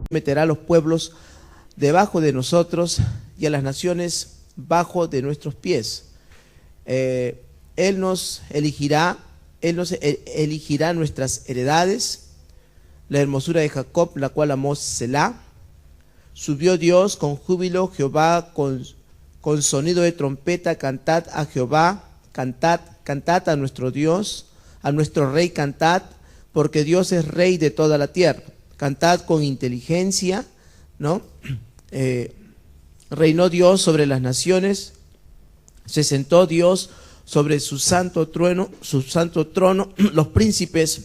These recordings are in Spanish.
meterá a los pueblos debajo de nosotros y a las naciones bajo de nuestros pies. Él nos elegirá nuestras heredades, la hermosura de Jacob, la cual amó Selah. Subió Dios con júbilo, Jehová con sonido de trompeta, cantad a Jehová, cantad a nuestro Dios, a nuestro Rey cantad, porque Dios es Rey de toda la tierra. Cantad con inteligencia, ¿no? Reinó Dios sobre las naciones, se sentó Dios sobre su santo trono, los príncipes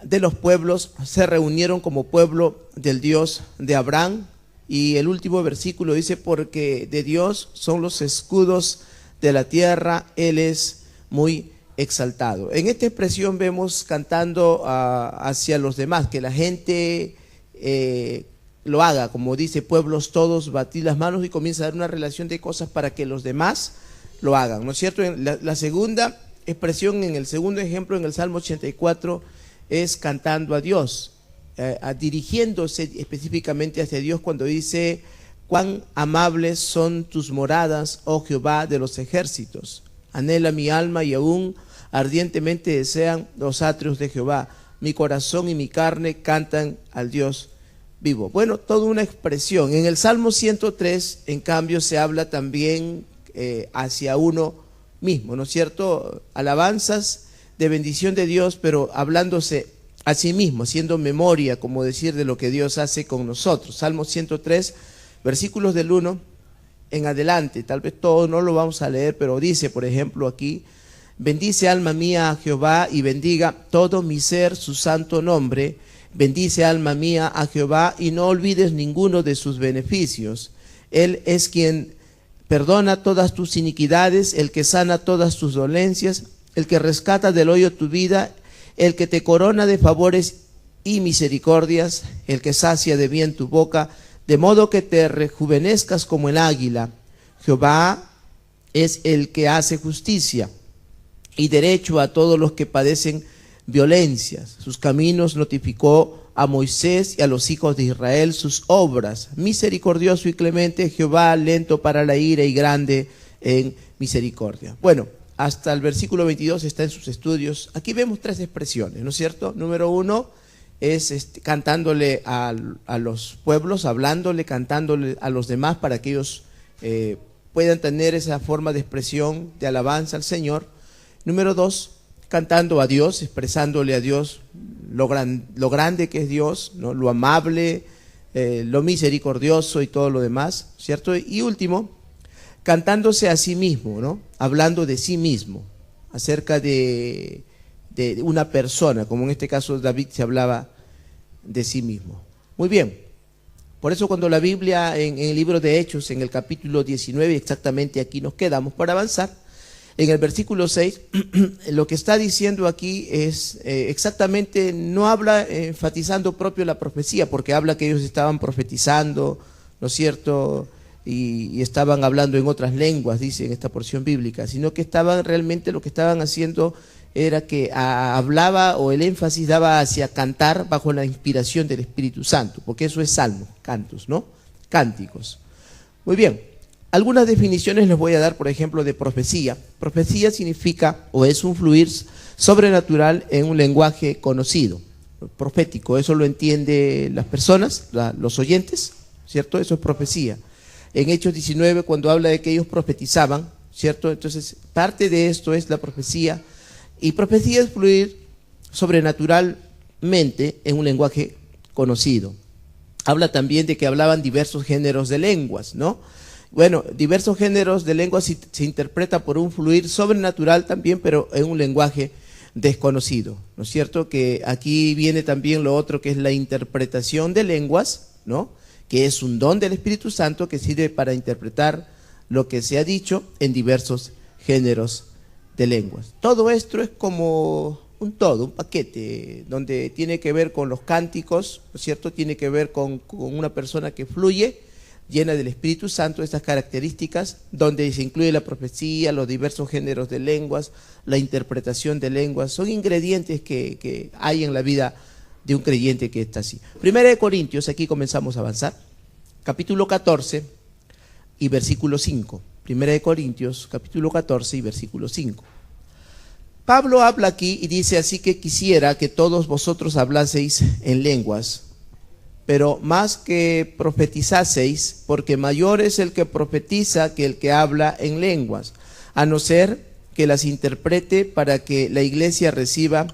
de los pueblos se reunieron como pueblo del Dios de Abraham. Y el último versículo dice, porque de Dios son los escudos de la tierra, Él es muy exaltado. En esta expresión vemos cantando hacia los demás, que la gente lo haga, como dice, pueblos todos, batid las manos, y comienza a dar una relación de cosas para que los demás lo hagan, ¿no es cierto? La segunda expresión, en el segundo ejemplo, en el Salmo 84, es cantando a Dios, dirigiéndose específicamente hacia Dios cuando dice, cuán amables son tus moradas, oh Jehová de los ejércitos. Anhela mi alma y aún ardientemente desean los atrios de Jehová. Mi corazón y mi carne cantan al Dios vivo. Bueno, toda una expresión. En el Salmo 103, en cambio, se habla también hacia uno mismo, ¿no es cierto? Alabanzas de bendición de Dios, pero hablándose a sí mismo, haciendo memoria, como decir, de lo que Dios hace con nosotros. Salmo 103, versículos del 1 en adelante, tal vez todo no lo vamos a leer, pero dice, por ejemplo, aquí, bendice alma mía a Jehová y bendiga todo mi ser su santo nombre. Bendice alma mía a Jehová y no olvides ninguno de sus beneficios. Él es quien perdona todas tus iniquidades, el que sana todas tus dolencias, el que rescata del hoyo tu vida, el que te corona de favores y misericordias, el que sacia de bien tu boca, de modo que te rejuvenezcas como el águila. Jehová es el que hace justicia y derecho a todos los que padecen violencias. Sus caminos notificó a Moisés y a los hijos de Israel sus obras. Misericordioso y clemente Jehová, lento para la ira y grande en misericordia. Bueno, hasta el versículo 22 está en sus estudios. Aquí vemos tres expresiones, ¿no es cierto? Número uno es cantándole a los pueblos, hablándole, cantándole a los demás para que ellos puedan tener esa forma de expresión de alabanza al Señor. Número dos, cantando a Dios, expresándole a Dios lo grande que es Dios, ¿no? Lo amable, lo misericordioso y todo lo demás, ¿cierto? Y último, cantándose a sí mismo, ¿no? Hablando de sí mismo, acerca de una persona, como en este caso David se hablaba de sí mismo. Muy bien, por eso cuando la Biblia en el libro de Hechos, en el capítulo 19, exactamente aquí nos quedamos para avanzar, en el versículo 6, lo que está diciendo aquí es exactamente, no habla enfatizando propio la profecía, porque habla que ellos estaban profetizando, ¿no es cierto?, y estaban hablando en otras lenguas, dice en esta porción bíblica, sino que estaban realmente, lo que estaban haciendo era que hablaba, o el énfasis daba hacia cantar bajo la inspiración del Espíritu Santo, porque eso es salmo, cantos, ¿no? Cánticos. Muy bien, algunas definiciones les voy a dar, por ejemplo, de profecía. Profecía significa, o es un fluir sobrenatural en un lenguaje conocido, profético, eso lo entienden las personas, los oyentes, ¿cierto? Eso es profecía. En Hechos 19, cuando habla de que ellos profetizaban, ¿cierto? Entonces, parte de esto es la profecía, y profecía es fluir sobrenaturalmente en un lenguaje conocido. Habla también de que hablaban diversos géneros de lenguas, ¿no? Bueno, diversos géneros de lenguas se interpreta por un fluir sobrenatural también, pero en un lenguaje desconocido, ¿no es cierto? Que aquí viene también lo otro, que es la interpretación de lenguas, ¿no? Que es un don del Espíritu Santo que sirve para interpretar lo que se ha dicho en diversos géneros de lenguas. Todo esto es como un todo, un paquete, donde tiene que ver con los cánticos, ¿no es cierto? Tiene que ver con una persona que fluye, llena del Espíritu Santo, estas características, donde se incluye la profecía, los diversos géneros de lenguas, la interpretación de lenguas, son ingredientes que hay en la vida de un creyente que está así. Primera de Corintios, aquí comenzamos a avanzar, capítulo 14 y versículo 5. Primera de Corintios, capítulo 14 y versículo 5. Pablo habla aquí y dice: así que quisiera que todos vosotros hablaseis en lenguas, pero más que profetizaseis, porque mayor es el que profetiza que el que habla en lenguas, a no ser que las interprete para que la iglesia reciba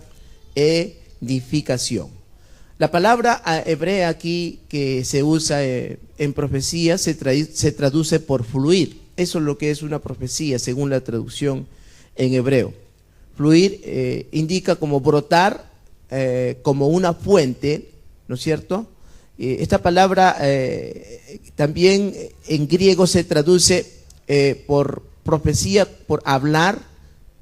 edificación. La palabra hebrea aquí que se usa en profecía se traduce por fluir. Eso es lo que es una profecía según la traducción en hebreo. Fluir indica como brotar, como una fuente, ¿no es cierto? Esta palabra también en griego se traduce por profecía, por hablar,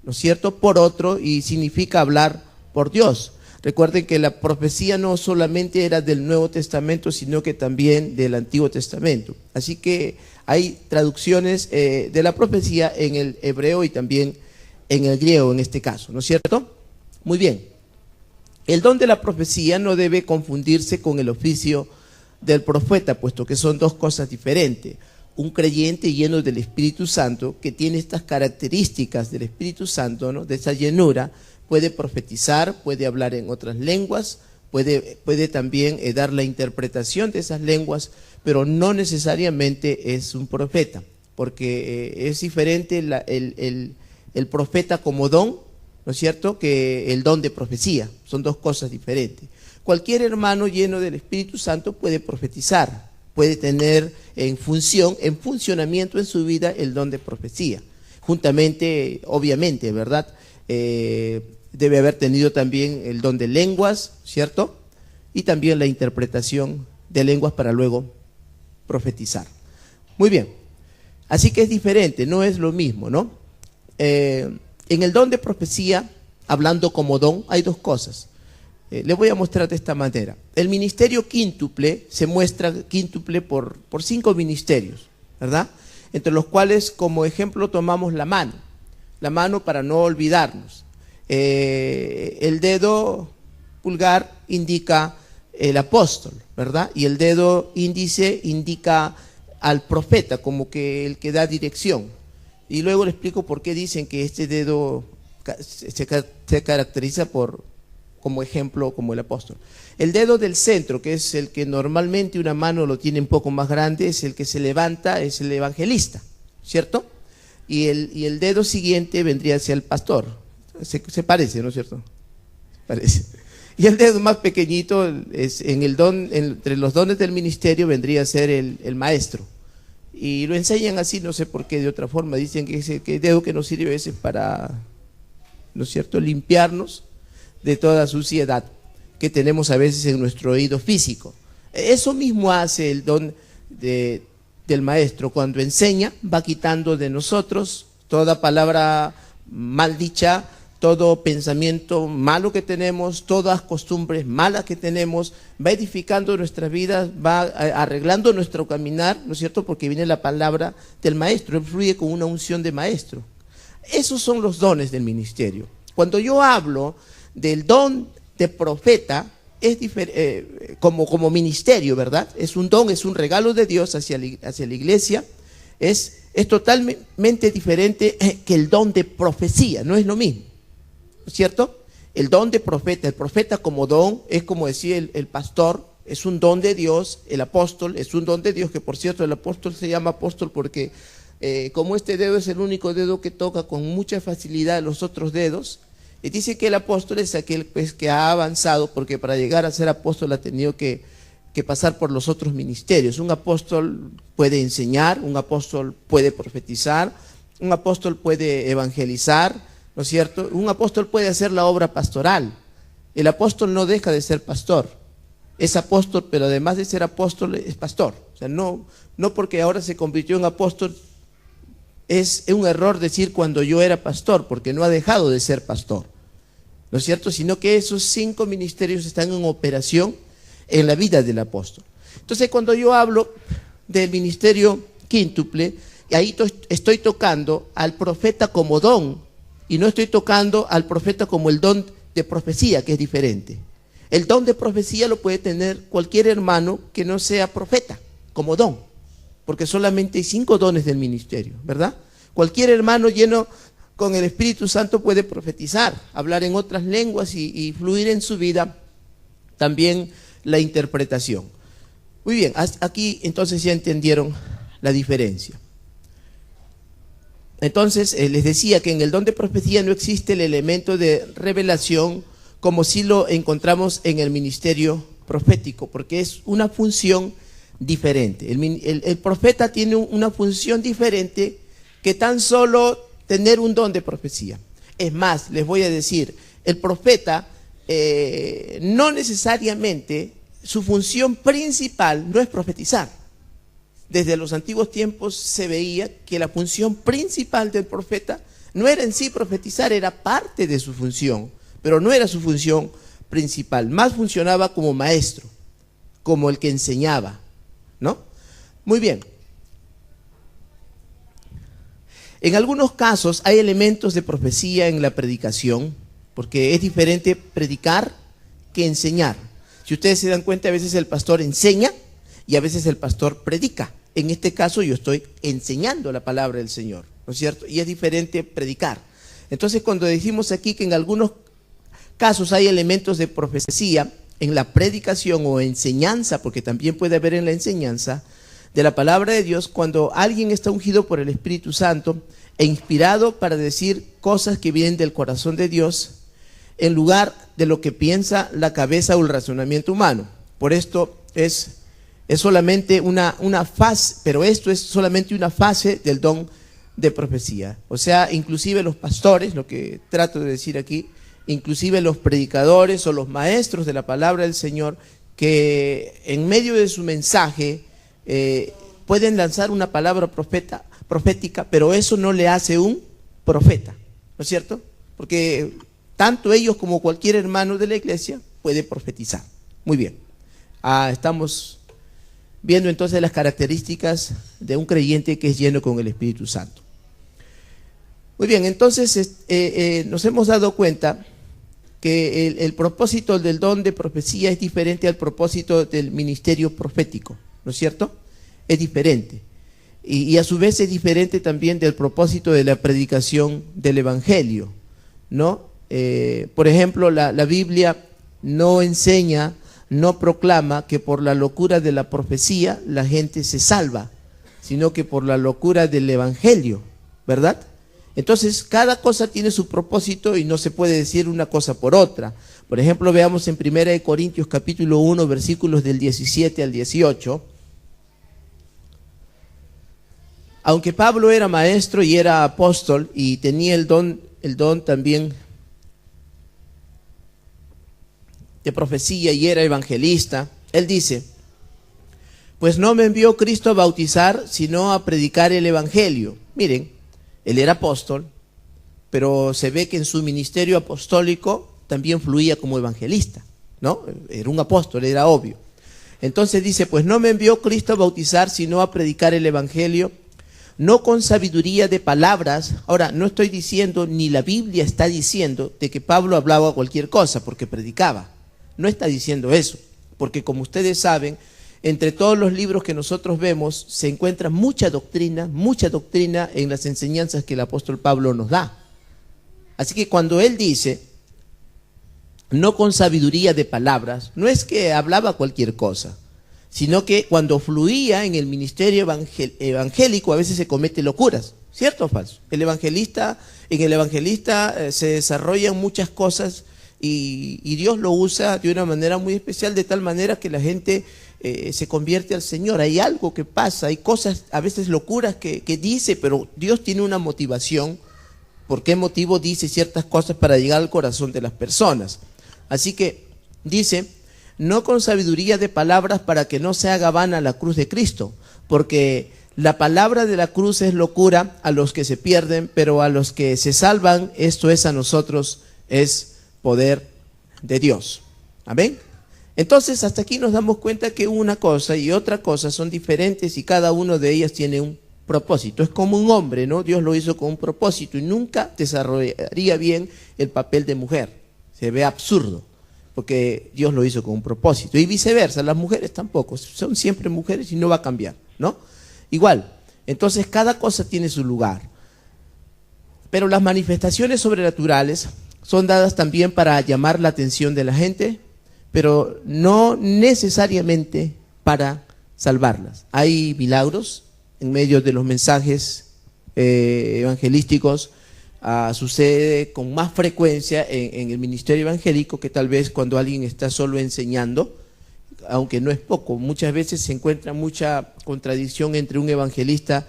¿no es cierto?, por otro, y significa hablar por Dios. Recuerden que la profecía no solamente era del Nuevo Testamento, sino que también del Antiguo Testamento. Así que hay traducciones de la profecía en el hebreo y también en el griego en este caso, ¿no es cierto? Muy bien. El don de la profecía no debe confundirse con el oficio del profeta, puesto que son dos cosas diferentes. Un creyente lleno del Espíritu Santo, que tiene estas características del Espíritu Santo, ¿no?, de esa llenura, puede profetizar, puede hablar en otras lenguas, puede también dar la interpretación de esas lenguas, pero no necesariamente es un profeta, porque es diferente el profeta como don, ¿no es cierto?, que el don de profecía. Son dos cosas diferentes. Cualquier hermano lleno del Espíritu Santo puede profetizar, puede tener en funcionamiento en su vida el don de profecía. Juntamente, obviamente, ¿verdad?, debe haber tenido también el don de lenguas, ¿cierto? Y también la interpretación de lenguas para luego profetizar. Muy bien. Así que es diferente, no es lo mismo, ¿no? En el don de profecía, hablando como don, hay dos cosas. Les voy a mostrar de esta manera. El ministerio quíntuple se muestra quíntuple por 5 ministerios, ¿verdad? Entre los cuales, como ejemplo, tomamos la mano para no olvidarnos. El dedo pulgar indica el apóstol, ¿verdad? Y el dedo índice indica al profeta, como que el que da dirección. Y luego le explico por qué dicen que este dedo se caracteriza como ejemplo, como el apóstol. El dedo del centro, que es el que normalmente una mano lo tiene un poco más grande, es el que se levanta, es el evangelista, ¿cierto? Y el dedo siguiente vendría hacia el pastor. Se parece, ¿no es cierto? Parece. Y el dedo más pequeñito es entre los dones del ministerio vendría a ser el maestro. Y lo enseñan así, no sé por qué, de otra forma. Dicen que el dedo que nos sirve es para, ¿no es cierto?, limpiarnos de toda suciedad que tenemos a veces en nuestro oído físico. Eso mismo hace el don del maestro. Cuando enseña, va quitando de nosotros toda palabra mal dicha, todo pensamiento malo que tenemos, todas costumbres malas que tenemos, va edificando nuestras vidas, va arreglando nuestro caminar, ¿no es cierto?, porque viene la palabra del maestro, él fluye con una unción de maestro. Esos son los dones del ministerio. Cuando yo hablo del don de profeta, es como ministerio, ¿verdad? Es un don, es un regalo de Dios hacia la iglesia, es totalmente diferente que el don de profecía, no es lo mismo, ¿cierto? El don de profeta, el profeta como don, es como decía el pastor, es un don de Dios. El apóstol es un don de Dios, que por cierto el apóstol se llama apóstol porque como este dedo es el único dedo que toca con mucha facilidad los otros dedos, dice que el apóstol es aquel, pues, que ha avanzado, porque para llegar a ser apóstol ha tenido que pasar por los otros ministerios. Un apóstol puede enseñar, un apóstol puede profetizar, un apóstol puede evangelizar, ¿no es cierto? Un apóstol puede hacer la obra pastoral. El apóstol no deja de ser pastor. Es apóstol, pero además de ser apóstol, es pastor. O sea, no porque ahora se convirtió en apóstol, es un error decir cuando yo era pastor, porque no ha dejado de ser pastor, ¿no es cierto? Sino que esos 5 ministerios están en operación en la vida del apóstol. Entonces, cuando yo hablo del ministerio quíntuple, ahí estoy tocando al profeta como don, y no estoy tocando al profeta como el don de profecía, que es diferente. El don de profecía lo puede tener cualquier hermano que no sea profeta, como don, porque solamente hay 5 dones del ministerio, ¿verdad? Cualquier hermano lleno con el Espíritu Santo puede profetizar, hablar en otras lenguas y fluir en su vida también la interpretación. Muy bien, aquí entonces ya entendieron la diferencia. Entonces les decía que en el don de profecía no existe el elemento de revelación como si lo encontramos en el ministerio profético, porque es una función diferente. El profeta tiene una función diferente que tan solo tener un don de profecía. Es más, les voy a decir, el profeta no necesariamente su función principal no es profetizar. Desde los antiguos tiempos se veía que la función principal del profeta no era en sí profetizar, era parte de su función, pero no era su función principal. Más funcionaba como maestro, como el que enseñaba, ¿no? Muy bien. En algunos casos hay elementos de profecía en la predicación, porque es diferente predicar que enseñar. Si ustedes se dan cuenta, a veces el pastor enseña y a veces el pastor predica. En este caso yo estoy enseñando la palabra del Señor, ¿no es cierto? Y es diferente predicar. Entonces, cuando decimos aquí que en algunos casos hay elementos de profecía en la predicación o enseñanza, porque también puede haber en la enseñanza de la palabra de Dios, cuando alguien está ungido por el Espíritu Santo e inspirado para decir cosas que vienen del corazón de Dios, en lugar de lo que piensa la cabeza o el razonamiento humano. Por esto es solamente una fase, pero esto es solamente una fase del don de profecía. O sea, inclusive los pastores, lo que trato de decir aquí, inclusive los predicadores o los maestros de la palabra del Señor, que en medio de su mensaje pueden lanzar una palabra profética, pero eso no le hace un profeta, ¿no es cierto? Porque tanto ellos como cualquier hermano de la iglesia puede profetizar. Muy bien, estamos viendo entonces las características de un creyente que es lleno con el Espíritu Santo. Muy bien, entonces nos hemos dado cuenta que el propósito del don de profecía es diferente al propósito del ministerio profético, ¿no es cierto? Es diferente. Y a su vez es diferente también del propósito de la predicación del Evangelio, ¿no? Por ejemplo, la Biblia no enseña, no proclama que por la locura de la profecía la gente se salva, sino que por la locura del Evangelio, ¿verdad? Entonces, cada cosa tiene su propósito y no se puede decir una cosa por otra. Por ejemplo, veamos en 1 Corintios capítulo 1, versículos del 17 al 18. Aunque Pablo era maestro y era apóstol y tenía el don también de profecía y era evangelista, él dice: pues no me envió Cristo a bautizar, sino a predicar el evangelio. Miren, él era apóstol, pero se ve que en su ministerio apostólico también fluía como evangelista, ¿no? Era un apóstol, era obvio. Entonces dice: pues no me envió Cristo a bautizar, sino a predicar el evangelio, no con sabiduría de palabras. Ahora, no estoy diciendo, ni la Biblia está diciendo, de que Pablo hablaba cualquier cosa porque predicaba. No está diciendo eso, porque como ustedes saben, entre todos los libros que nosotros vemos se encuentra mucha doctrina en las enseñanzas que el apóstol Pablo nos da. Así que cuando él dice, no con sabiduría de palabras, no es que hablaba cualquier cosa, sino que cuando fluía en el ministerio evangélico a veces se comete locuras, ¿cierto o falso? En el evangelista se desarrollan muchas cosas y Dios lo usa de una manera muy especial, de tal manera que la gente se convierte al Señor. Hay algo que pasa, hay cosas, a veces locuras que dice, pero Dios tiene una motivación. ¿Por qué motivo dice ciertas cosas para llegar al corazón de las personas? Así que dice: no con sabiduría de palabras, para que no se haga vana la cruz de Cristo, porque la palabra de la cruz es locura a los que se pierden, pero a los que se salvan, esto es a nosotros, es poder de Dios. Amén. Entonces, hasta aquí nos damos cuenta que una cosa y otra cosa son diferentes y cada una de ellas tiene un propósito. Es como un hombre, ¿no? Dios lo hizo con un propósito y nunca desarrollaría bien el papel de mujer. Se ve absurdo. porque Dios lo hizo con un propósito. Y viceversa, las mujeres tampoco, son siempre mujeres y no va a cambiar, ¿no? Igual, entonces cada cosa tiene su lugar. Pero las manifestaciones sobrenaturales son dadas también para llamar la atención de la gente, pero no necesariamente para salvarlas. Hay milagros en medio de los mensajes evangelísticos. Sucede con más frecuencia en el ministerio evangélico que tal vez cuando alguien está solo enseñando, aunque no es poco. Muchas veces se encuentra mucha contradicción entre un evangelista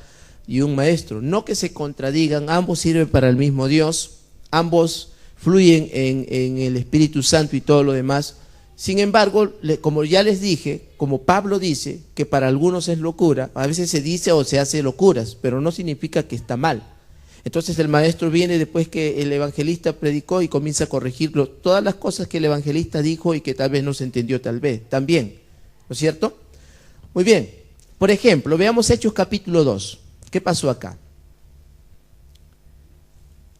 y un maestro. No que se contradigan, ambos sirven para el mismo Dios, ambos fluyen en el Espíritu Santo y todo lo demás. Sin embargo, como ya les dije, como Pablo dice, que para algunos es locura, a veces se dice o se hace locuras, pero no significa que está mal. Entonces el maestro viene después que el evangelista predicó y comienza a corregirlo, todas las cosas que el evangelista dijo y que tal vez no se entendió también, ¿no es cierto? Muy bien, por ejemplo, veamos Hechos capítulo 2. ¿Qué pasó acá?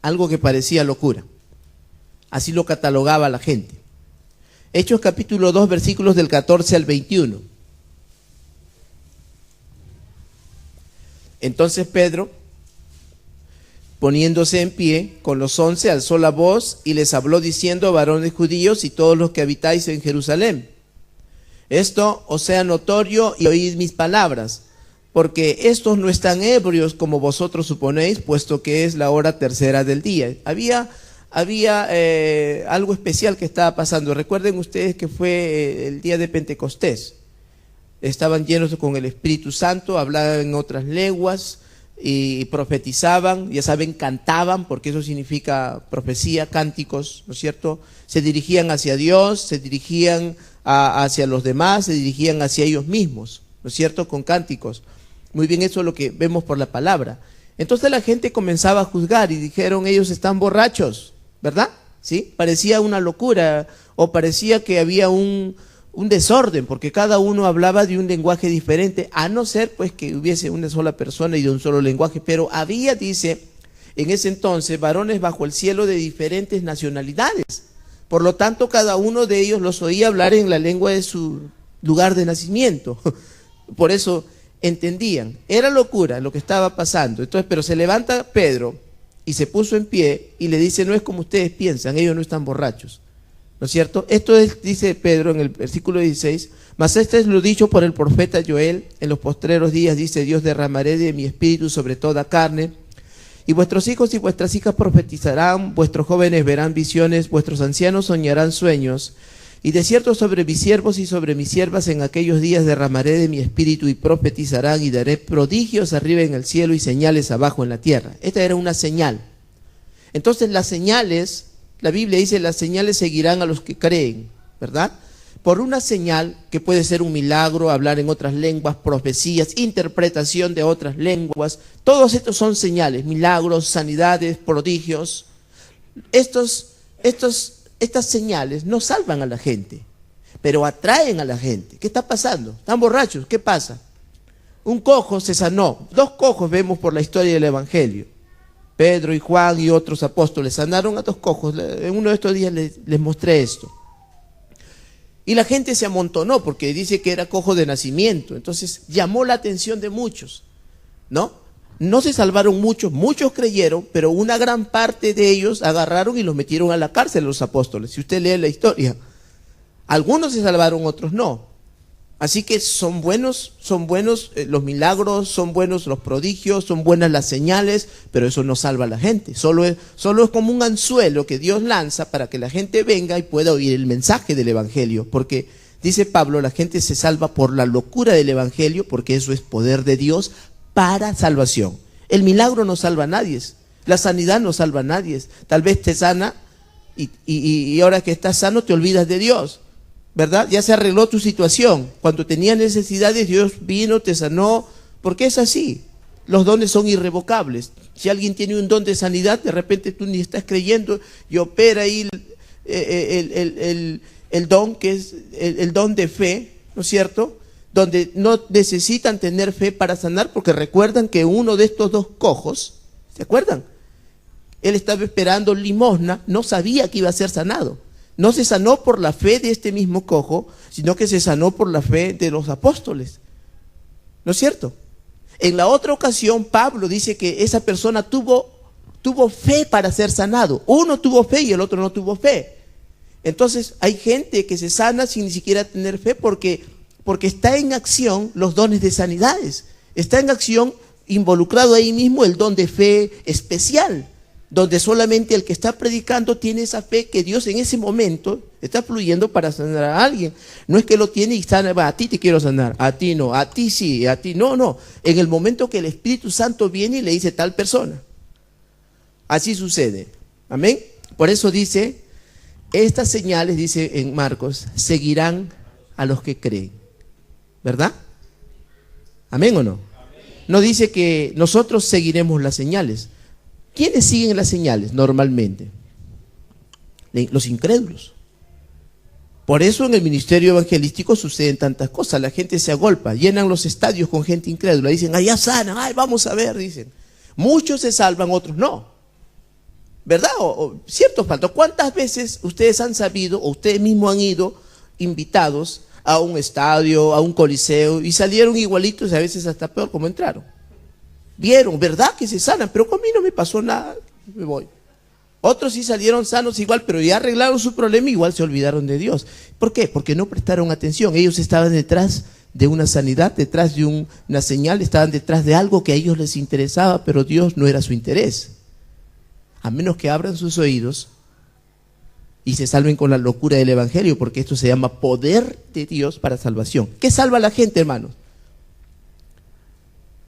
Algo que parecía locura. Así lo catalogaba la gente. Hechos capítulo 2, versículos del 14 al 21. Entonces Pedro, poniéndose en pie con los 11, alzó la voz y les habló diciendo: varones judíos y todos los que habitáis en Jerusalén, esto os sea notorio y oíd mis palabras, porque estos no están ebrios como vosotros suponéis, puesto que es la hora tercera del día. Había algo especial que estaba pasando. Recuerden ustedes que fue el día de Pentecostés. Estaban llenos con el Espíritu Santo, hablaban en otras lenguas y profetizaban, ya saben, cantaban, porque eso significa profecía, cánticos, ¿no es cierto? Se dirigían hacia Dios, se dirigían hacia los demás, se dirigían hacia ellos mismos, ¿no es cierto? Con cánticos. Muy bien, eso es lo que vemos por la palabra. Entonces la gente comenzaba a juzgar y dijeron: ellos están borrachos, ¿verdad? ¿Sí? Parecía una locura o parecía que había un desorden, porque cada uno hablaba de un lenguaje diferente, a no ser pues que hubiese una sola persona y de un solo lenguaje. Pero había, dice, en ese entonces, varones bajo el cielo de diferentes nacionalidades. Por lo tanto, cada uno de ellos los oía hablar en la lengua de su lugar de nacimiento. Por eso entendían. Era locura lo que estaba pasando. Entonces, pero se levanta Pedro y se puso en pie y le dice: no es como ustedes piensan, ellos no están borrachos, ¿no es cierto? Esto es, dice Pedro en el versículo 16, mas este es lo dicho por el profeta Joel: en los postreros días, dice Dios, derramaré de mi espíritu sobre toda carne, y vuestros hijos y vuestras hijas profetizarán, vuestros jóvenes verán visiones, vuestros ancianos soñarán sueños, y de cierto sobre mis siervos y sobre mis siervas en aquellos días derramaré de mi espíritu y profetizarán, y daré prodigios arriba en el cielo y señales abajo en la tierra. Esta era una señal. Entonces las señales, la Biblia dice, las señales seguirán a los que creen, ¿verdad? Por una señal que puede ser un milagro, hablar en otras lenguas, profecías, interpretación de otras lenguas, todos estos son señales, milagros, sanidades, prodigios. Estas señales no salvan a la gente, pero atraen a la gente. ¿Qué está pasando? ¿Están borrachos? ¿Qué pasa? Un cojo se sanó. 2 cojos vemos por la historia del Evangelio. Pedro y Juan y otros apóstoles sanaron a 2 cojos. En uno de estos días les mostré esto. Y la gente se amontonó porque dice que era cojo de nacimiento. Entonces llamó la atención de muchos, ¿no? No se salvaron muchos creyeron, pero una gran parte de ellos agarraron y los metieron a la cárcel los apóstoles. Si usted lee la historia, algunos se salvaron, otros no. Así que son buenos los milagros, son buenos los prodigios, son buenas las señales, pero eso no salva a la gente. Solo es como un anzuelo que Dios lanza para que la gente venga y pueda oír el mensaje del Evangelio. Porque, dice Pablo, la gente se salva por la locura del Evangelio, porque eso es poder de Dios para salvación. El milagro no salva a nadie, la sanidad no salva a nadie. Tal vez te sana y ahora que estás sano te olvidas de Dios, ¿verdad? Ya se arregló tu situación. Cuando tenías necesidades, Dios vino, te sanó, porque es así. Los dones son irrevocables. Si alguien tiene un don de sanidad, de repente tú ni estás creyendo y opera ahí el don, que es el don de fe, ¿no es cierto? Donde no necesitan tener fe para sanar, porque recuerdan que uno de estos 2 cojos, ¿se acuerdan? Él estaba esperando limosna, no sabía que iba a ser sanado. No se sanó por la fe de este mismo cojo, sino que se sanó por la fe de los apóstoles. ¿No es cierto? En la otra ocasión, Pablo dice que esa persona tuvo fe para ser sanado. Uno tuvo fe y el otro no tuvo fe. Entonces, hay gente que se sana sin ni siquiera tener fe porque está en acción los dones de sanidades. Está en acción, involucrado ahí mismo, el don de fe especial, donde solamente el que está predicando tiene esa fe que Dios en ese momento está fluyendo para sanar a alguien. No es que lo tiene y sana, a ti te quiero sanar, a ti no, a ti sí, a ti no, no. En el momento que el Espíritu Santo viene y le dice tal persona. Así sucede. Amén. Por eso dice, estas señales, dice en Marcos, seguirán a los que creen. ¿Verdad? ¿Amén o no? No dice que nosotros seguiremos las señales. ¿Quiénes siguen las señales normalmente? Los incrédulos. Por eso en el ministerio evangelístico suceden tantas cosas. La gente se agolpa, llenan los estadios con gente incrédula. Dicen, allá sanan, ay, vamos a ver, dicen. Muchos se salvan, otros no. ¿Verdad? Cierto falta. ¿Cuántas veces ustedes han sabido o ustedes mismos han ido invitados a un estadio, a un coliseo y salieron igualitos, a veces hasta peor como entraron? Vieron, ¿verdad? Que se sanan, pero con mí no me pasó nada, me voy. Otros sí salieron sanos igual, pero ya arreglaron su problema y igual se olvidaron de Dios. ¿Por qué? Porque no prestaron atención. Ellos estaban detrás de una sanidad, detrás de una señal, estaban detrás de algo que a ellos les interesaba, pero Dios no era su interés. A menos que abran sus oídos y se salven con la locura del evangelio, porque esto se llama poder de Dios para salvación. ¿Qué salva a la gente, hermanos?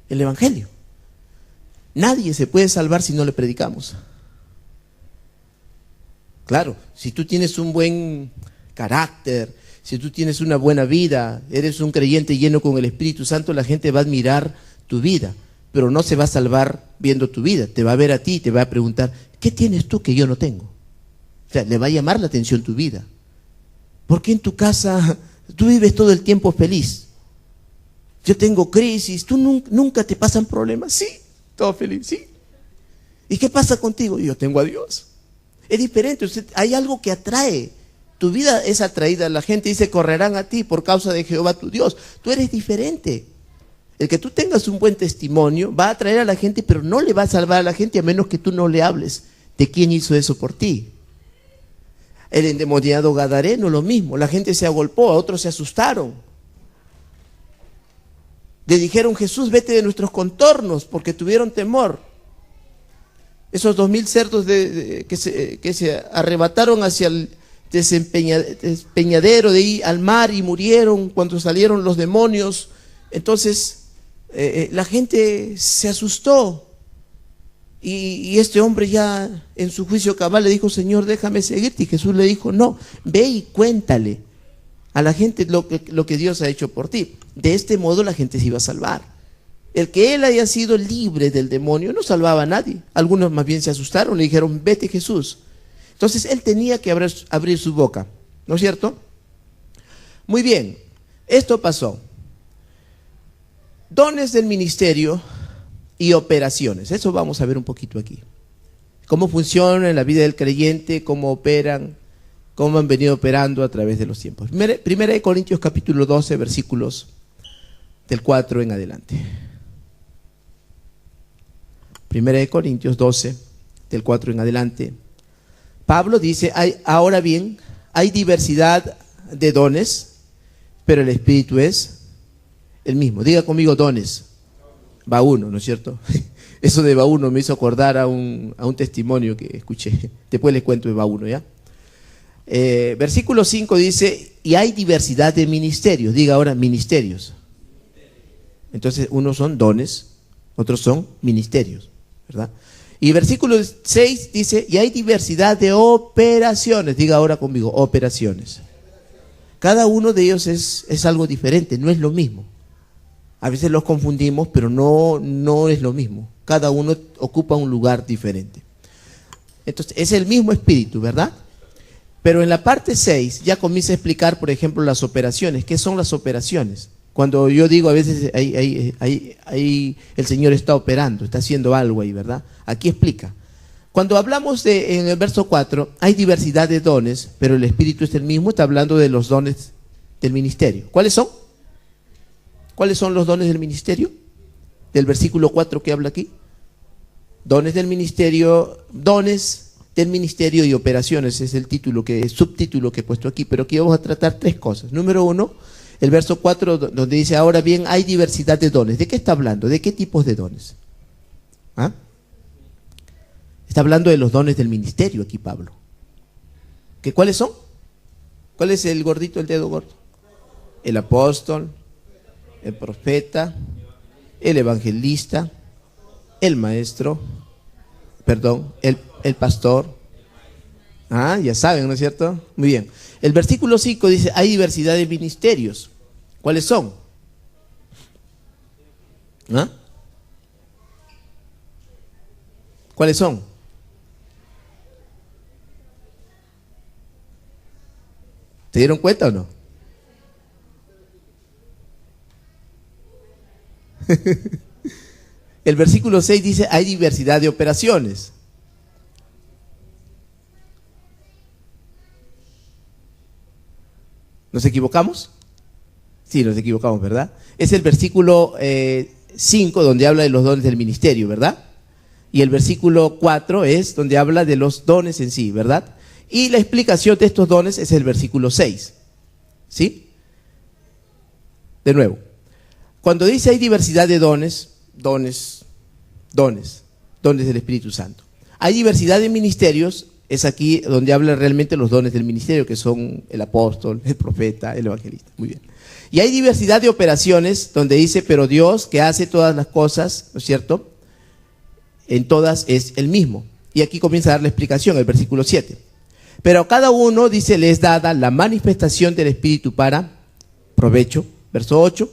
El evangelio. Nadie se puede salvar si no le predicamos. Claro, si tú tienes un buen carácter, si tú tienes una buena vida, eres un creyente lleno con el Espíritu Santo, la gente va a admirar tu vida, pero no se va a salvar viendo tu vida. Te va a ver a ti y te va a preguntar, ¿qué tienes tú que yo no tengo? O sea, le va a llamar la atención tu vida. ¿Por qué en tu casa tú vives todo el tiempo feliz? Yo tengo crisis, ¿tú nunca te pasan problemas? Sí, todo feliz, sí. ¿Y qué pasa contigo? Yo tengo a Dios. Es diferente, hay algo que atrae. Tu vida es atraída, la gente dice, correrán a ti por causa de Jehová tu Dios. Tú eres diferente. El que tú tengas un buen testimonio va a atraer a la gente, pero no le va a salvar a la gente a menos que tú no le hables de quién hizo eso por ti. El endemoniado gadareno, lo mismo. La gente se agolpó, a otros se asustaron. Le dijeron, Jesús, vete de nuestros contornos, porque tuvieron temor. Esos 2000 cerdos que se arrebataron hacia el despeñadero de ahí al mar y murieron cuando salieron los demonios. Entonces la gente se asustó y este hombre ya en su juicio cabal le dijo, Señor, déjame seguirte. Y Jesús le dijo, no, ve y cuéntale a la gente lo que Dios ha hecho por ti. De este modo la gente se iba a salvar. El que él haya sido libre del demonio no salvaba a nadie. Algunos más bien se asustaron, le dijeron, vete Jesús. Entonces él tenía que abrir su boca, ¿no es cierto? Muy bien, esto pasó. Dones del ministerio y operaciones. Eso vamos a ver un poquito aquí. Cómo funciona en la vida del creyente, cómo operan, cómo han venido operando a través de los tiempos. Primera de Corintios capítulo 12, versículos del 4 en adelante. Primera de Corintios 12, del 4 en adelante. Pablo dice, ahora bien, hay diversidad de dones, pero el Espíritu es el mismo. Diga conmigo dones. Va uno, ¿no es cierto? Eso de va uno me hizo acordar a un testimonio que escuché. Después les cuento de va uno, ¿ya? Versículo 5 dice, y hay diversidad de ministerios. Diga ahora ministerios. Entonces, unos son dones, otros son ministerios, ¿verdad? Y versículo 6 dice, y hay diversidad de operaciones. Diga ahora conmigo, operaciones. Cada uno de ellos es algo diferente, no es lo mismo. A veces los confundimos, pero no es lo mismo. Cada uno ocupa un lugar diferente. Entonces, es el mismo espíritu, ¿verdad? Pero en la parte 6 ya comienza a explicar, por ejemplo, las operaciones. ¿Qué son las operaciones? Cuando yo digo a veces, ahí el Señor está operando, está haciendo algo ahí, ¿verdad? Aquí explica. Cuando hablamos en el verso 4, hay diversidad de dones, pero el Espíritu es el mismo. Está hablando de los dones del ministerio. ¿Cuáles son? ¿Cuáles son los dones del ministerio? Del versículo 4 que habla aquí. Dones del ministerio y operaciones es el subtítulo que he puesto aquí, pero aquí vamos a tratar tres cosas. Número 1, el verso 4, donde dice, ahora bien, hay diversidad de dones. ¿De qué está hablando? ¿De qué tipos de dones? ¿Ah? Está hablando de los dones del ministerio aquí Pablo. ¿Cuáles son? ¿Cuál es el gordito, el dedo gordo? El apóstol, el profeta, el evangelista, el maestro, el pastor. Ah, ya saben, ¿no es cierto? Muy bien. El versículo 5 dice, hay diversidad de ministerios. ¿Cuáles son? ¿Ah? ¿Cuáles son? ¿Se dieron cuenta o no? El versículo 6 dice, hay diversidad de operaciones. ¿Nos equivocamos? Sí, nos equivocamos, ¿verdad? Es el versículo 5 donde habla de los dones del ministerio, ¿verdad? Y el versículo 4 es donde habla de los dones en sí, ¿verdad? Y la explicación de estos dones es el versículo 6. ¿Sí? De nuevo, cuando dice hay diversidad de dones del Espíritu Santo. Hay diversidad de ministerios, es aquí donde habla realmente los dones del ministerio, que son el apóstol, el profeta, el evangelista. Muy bien. Y hay diversidad de operaciones, donde dice, pero Dios que hace todas las cosas, ¿no es cierto? En todas es el mismo. Y aquí comienza a dar la explicación, el versículo 7. Pero a cada uno, dice, le es dada la manifestación del Espíritu para provecho. Verso 8.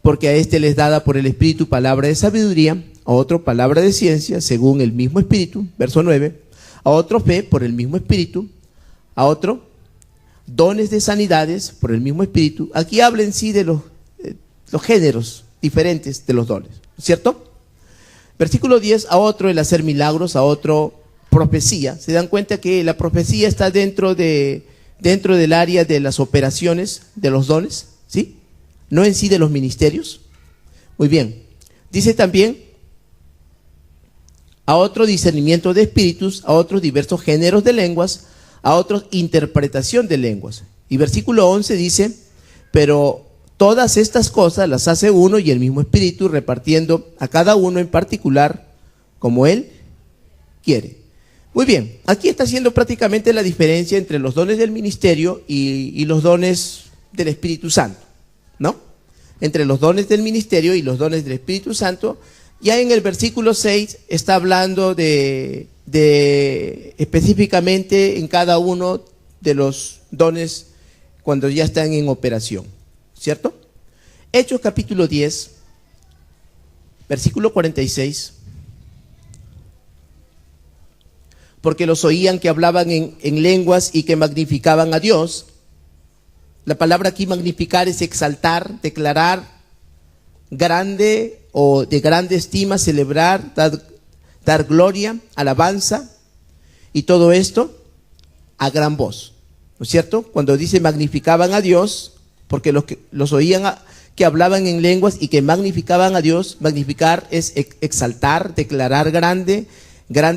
Porque a este le es dada por el Espíritu palabra de sabiduría, a otro palabra de ciencia, según el mismo Espíritu. Verso 9. A otro fe por el mismo Espíritu, a otro dones de sanidades por el mismo Espíritu. Aquí habla en sí de los géneros diferentes de los dones, ¿cierto? Versículo 10, a otro el hacer milagros, a otro profecía. Se dan cuenta que la profecía está dentro del área de las operaciones de los dones, ¿sí? No en sí de los ministerios. Muy bien. Dice también, a otro discernimiento de espíritus, a otros diversos géneros de lenguas, a otros interpretación de lenguas. Y versículo 11 dice, pero todas estas cosas las hace uno y el mismo Espíritu, repartiendo a cada uno en particular como Él quiere. Muy bien, aquí está haciendo prácticamente la diferencia entre los dones del ministerio y los dones del Espíritu Santo, ¿no? Entre los dones del ministerio y los dones del Espíritu Santo. Ya en el versículo 6 está hablando de específicamente en cada uno de los dones cuando ya están en operación, ¿cierto? Hechos capítulo 10, versículo 46. Porque los oían que hablaban en lenguas y que magnificaban a Dios. La palabra aquí magnificar es exaltar, declarar grande o de grande estima, celebrar, dar gloria, alabanza, y todo esto a gran voz, ¿no es cierto? Cuando dice magnificaban a Dios, porque los oían que hablaban en lenguas y que magnificaban a Dios. Magnificar es exaltar, declarar grande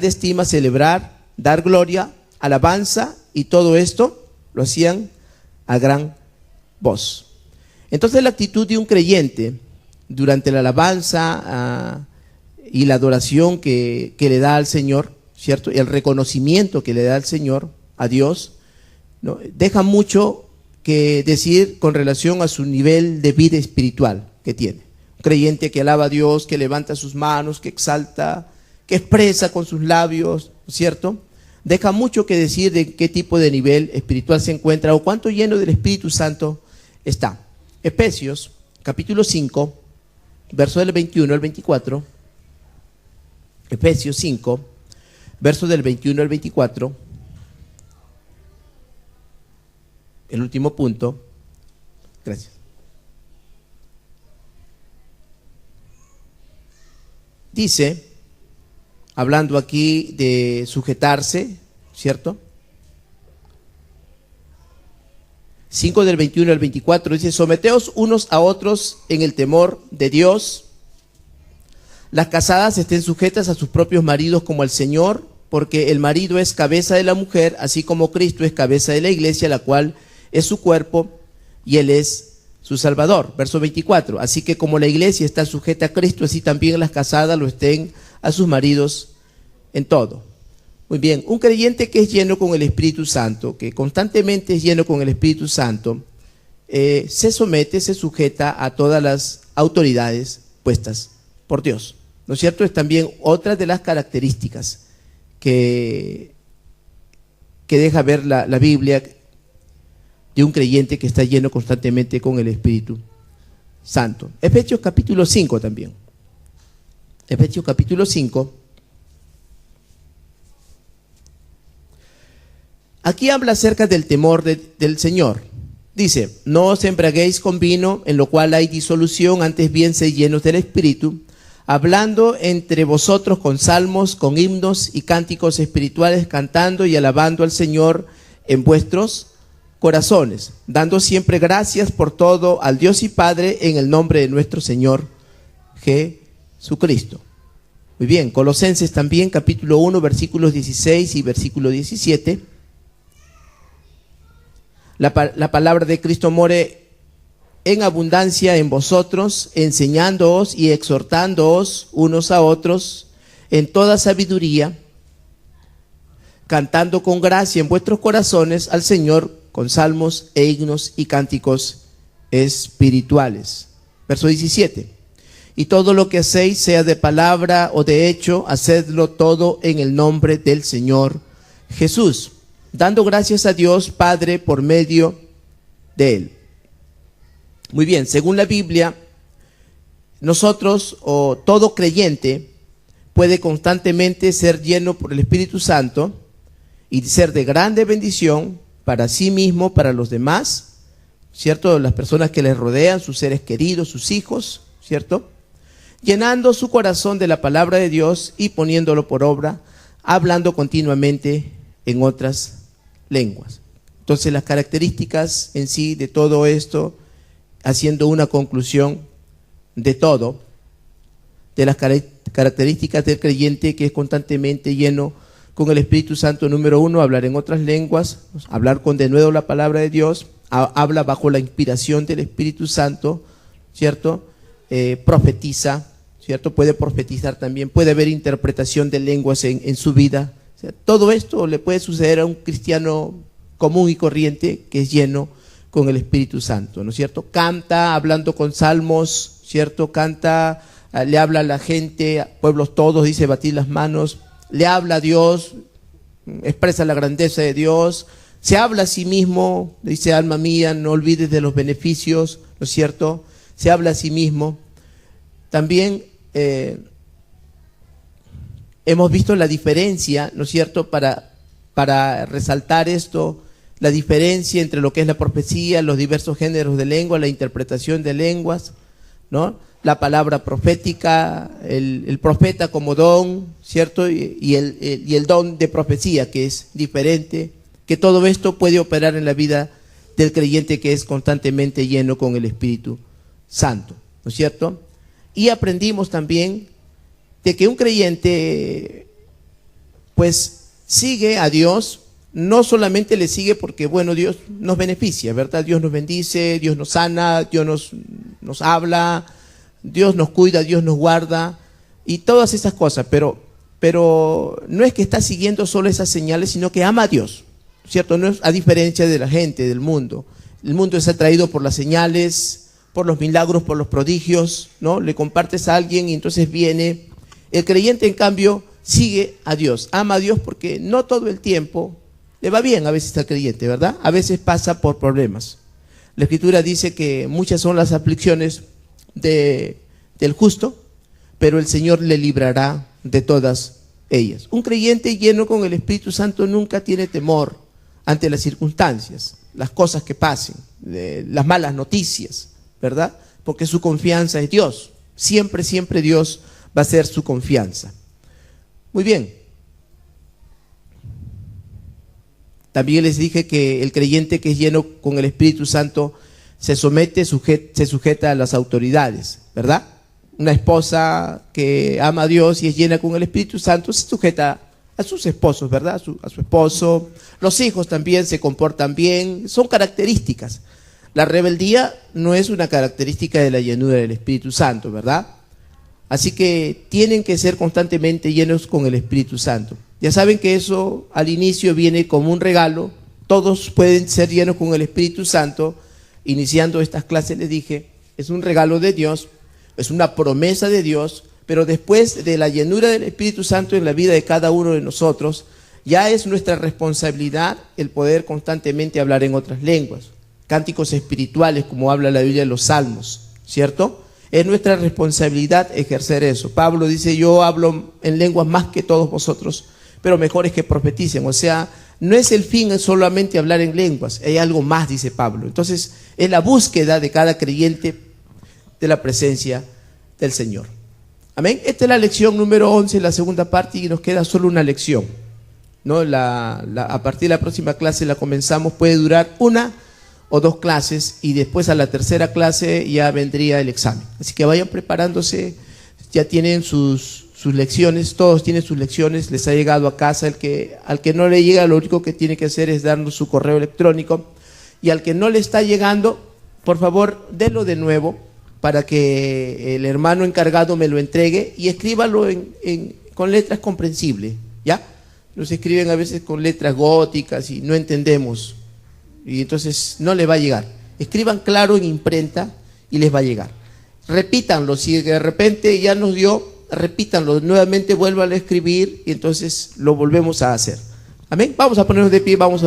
estima, celebrar, dar gloria, alabanza, y todo esto lo hacían a gran voz. Entonces la actitud de un creyente durante la alabanza y la adoración que le da al Señor, ¿cierto? Y el reconocimiento que le da al Señor, a Dios, ¿no? Deja mucho que decir con relación a su nivel de vida espiritual que tiene. Un creyente que alaba a Dios, que levanta sus manos, que exalta, que expresa con sus labios, ¿cierto? Deja mucho que decir de qué tipo de nivel espiritual se encuentra o cuánto lleno del Espíritu Santo está. Efesios, capítulo 5, verso del 21 al 24. Efesios 5, verso del 21 al 24. El último punto. Gracias. Dice, hablando aquí de sujetarse, ¿cierto? 5 del 21 al 24 dice: someteos unos a otros en el temor de Dios. Las casadas estén sujetas a sus propios maridos como al Señor, porque el marido es cabeza de la mujer, así como Cristo es cabeza de la iglesia, la cual es su cuerpo y Él es su Salvador. Verso 24, así que como la iglesia está sujeta a Cristo, así también las casadas lo estén a sus maridos en todo. Muy bien, un creyente que es lleno con el Espíritu Santo, que constantemente es lleno con el Espíritu Santo, se somete, se sujeta a todas las autoridades puestas por Dios, ¿no es cierto? Es también otra de las características que deja ver la Biblia de un creyente que está lleno constantemente con el Espíritu Santo. Efesios capítulo 5 también. Efesios capítulo 5. Aquí habla acerca del temor del Señor. Dice: no os embriaguéis con vino, en lo cual hay disolución, antes bien sed llenos del Espíritu, hablando entre vosotros con salmos, con himnos y cánticos espirituales, cantando y alabando al Señor en vuestros corazones, dando siempre gracias por todo al Dios y Padre en el nombre de nuestro Señor Jesucristo. Muy bien, Colosenses también, capítulo 1, versículos 16 y versículo 17. La palabra de Cristo more en abundancia en vosotros, enseñándoos y exhortándoos unos a otros en toda sabiduría, cantando con gracia en vuestros corazones al Señor con salmos e himnos y cánticos espirituales. Verso 17. Y todo lo que hacéis, sea de palabra o de hecho, hacedlo todo en el nombre del Señor Jesús, dando gracias a Dios Padre por medio de Él. Muy bien, según la Biblia, nosotros o todo creyente puede constantemente ser lleno por el Espíritu Santo y ser de grande bendición para sí mismo, para los demás, ¿cierto? Las personas que les rodean, sus seres queridos, sus hijos, ¿cierto? Llenando su corazón de la palabra de Dios y poniéndolo por obra, hablando continuamente en otras lenguas. Entonces, las características en sí de todo esto, haciendo una conclusión de todo, de las características del creyente que es constantemente lleno con el Espíritu Santo: número 1, hablar en otras lenguas, hablar con denuedo la palabra de Dios, habla bajo la inspiración del Espíritu Santo, ¿cierto? Profetiza, ¿cierto? Puede profetizar también, puede haber interpretación de lenguas en su vida. O sea, todo esto le puede suceder a un cristiano común y corriente que es lleno con el Espíritu Santo, ¿no es cierto? Canta hablando con salmos, ¿cierto? Canta, le habla a la gente, a pueblos todos, dice batir las manos, le habla a Dios, expresa la grandeza de Dios, se habla a sí mismo, dice: alma mía, no olvides de los beneficios, ¿no es cierto? Se habla a sí mismo. También hemos visto la diferencia, ¿no es cierto?, para resaltar esto, la diferencia entre lo que es la profecía, los diversos géneros de lengua, la interpretación de lenguas, ¿no? La palabra profética, el profeta como don, ¿cierto? Y el don de profecía, que es diferente, que todo esto puede operar en la vida del creyente que es constantemente lleno con el Espíritu Santo, ¿no es cierto? Y aprendimos también de que un creyente pues sigue a Dios, no solamente le sigue porque, bueno, Dios nos beneficia, ¿verdad? Dios nos bendice, Dios nos sana, Dios nos habla, Dios nos cuida, Dios nos guarda y todas esas cosas, pero no es que está siguiendo solo esas señales, sino que ama a Dios, ¿cierto? No es a diferencia de la gente, del mundo. El mundo es atraído por las señales, por los milagros, por los prodigios, ¿no? Le compartes a alguien y entonces viene. El creyente, en cambio, sigue a Dios, ama a Dios porque no todo el tiempo le va bien a veces al creyente, ¿verdad? A veces pasa por problemas. La Escritura dice que muchas son las aflicciones del justo, pero el Señor le librará de todas ellas. Un creyente lleno con el Espíritu Santo nunca tiene temor ante las circunstancias, las cosas que pasen, las malas noticias, ¿verdad? Porque su confianza es Dios. Siempre, siempre Dios va a ser su confianza. Muy bien. También les dije que el creyente que es lleno con el Espíritu Santo se sujeta a las autoridades, ¿verdad? Una esposa que ama a Dios y es llena con el Espíritu Santo se sujeta a sus esposos, ¿verdad? A su esposo. Los hijos también se comportan bien, son características. La rebeldía no es una característica de la llenura del Espíritu Santo, ¿verdad? Así que tienen que ser constantemente llenos con el Espíritu Santo. Ya saben que eso al inicio viene como un regalo. Todos pueden ser llenos con el Espíritu Santo. Iniciando estas clases les dije, es un regalo de Dios, es una promesa de Dios, pero después de la llenura del Espíritu Santo en la vida de cada uno de nosotros, ya es nuestra responsabilidad el poder constantemente hablar en otras lenguas. Cánticos espirituales, como habla la Biblia de los Salmos, ¿cierto? Es nuestra responsabilidad ejercer eso. Pablo dice, yo hablo en lenguas más que todos vosotros, pero mejor es que profeticen. O sea, no es el fin es solamente hablar en lenguas, hay algo más, dice Pablo. Entonces, es la búsqueda de cada creyente de la presencia del Señor. Amén. Esta es la lección número 11, la segunda parte, y nos queda solo una lección, ¿no? A partir de la próxima clase la comenzamos, puede durar 1 o 2 clases, y después a la tercera clase ya vendría el examen. Así que vayan preparándose, ya tienen sus lecciones, todos tienen sus lecciones, les ha llegado a casa. Al que no le llega, lo único que tiene que hacer es darnos su correo electrónico, y al que no le está llegando, por favor, délo de nuevo para que el hermano encargado me lo entregue, y escríbalo con letras comprensibles, ¿ya? Nos escriben a veces con letras góticas y no entendemos, y entonces no le va a llegar. Escriban claro en imprenta y les va a llegar. Repítanlo, si de repente ya nos dio, repítanlo nuevamente, vuelvan a escribir y entonces lo volvemos a hacer. Amén. Vamos a ponernos de pie, vamos a